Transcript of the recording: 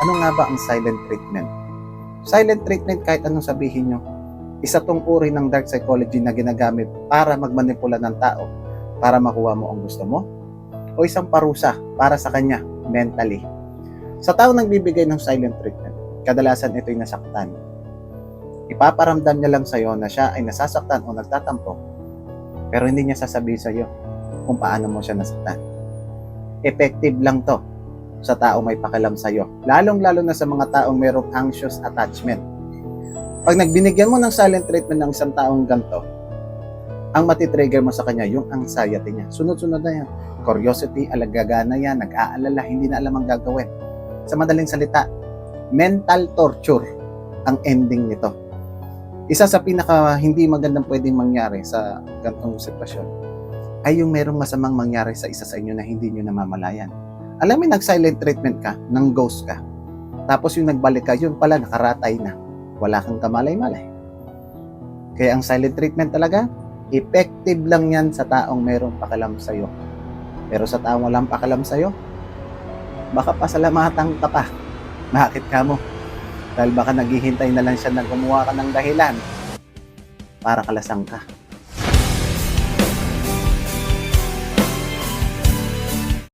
Ano nga ba ang silent treatment? Silent treatment, kahit anong sabihin nyo, isa tong uri ng dark psychology na ginagamit para magmanipula ng tao para makuha mo ang gusto mo, o isang parusa para sa kanya mentally. Sa tao nagbibigay ng silent treatment, kadalasan ito'y nasaktan. Ipaparamdam niya lang sa'yo na siya ay nasasaktan o nagtatampo, pero hindi niya sasabihin sa'yo kung paano mo siya nasaktan. Effective lang to sa taong may pakialam sa'yo, lalong-lalo na sa mga taong mayroong anxious attachment. Pag nagbinigyan mo ng silent treatment ng isang taong ganito, ang matitrigger mo sa kanya yung anxiety niya. Sunod-sunod na yan. Curiosity, alagagana yan, nag-aalala, hindi na alam ang gagawin. Sa madaling salita, mental torture ang ending nito. Isa sa pinaka hindi magandang pwedeng mangyari sa ganitong sitwasyon ay yung merong masamang mangyari sa isa sa inyo na hindi nyo namamalayan. Alam mo, nag-silent treatment ka, nang ghost ka. Tapos yung nagbalik ka, yun pala nakaratay na. Wala kang kamalay-malay. Kaya ang silent treatment talaga, effective lang yan sa taong merong pakialam sa'yo. Pero sa taong walang pakialam sa'yo, baka pasalamatan ka pa. Bakit ka mo? Dahil baka naghihintay na lang siya na gumawa ka ng dahilan para kalasang ka.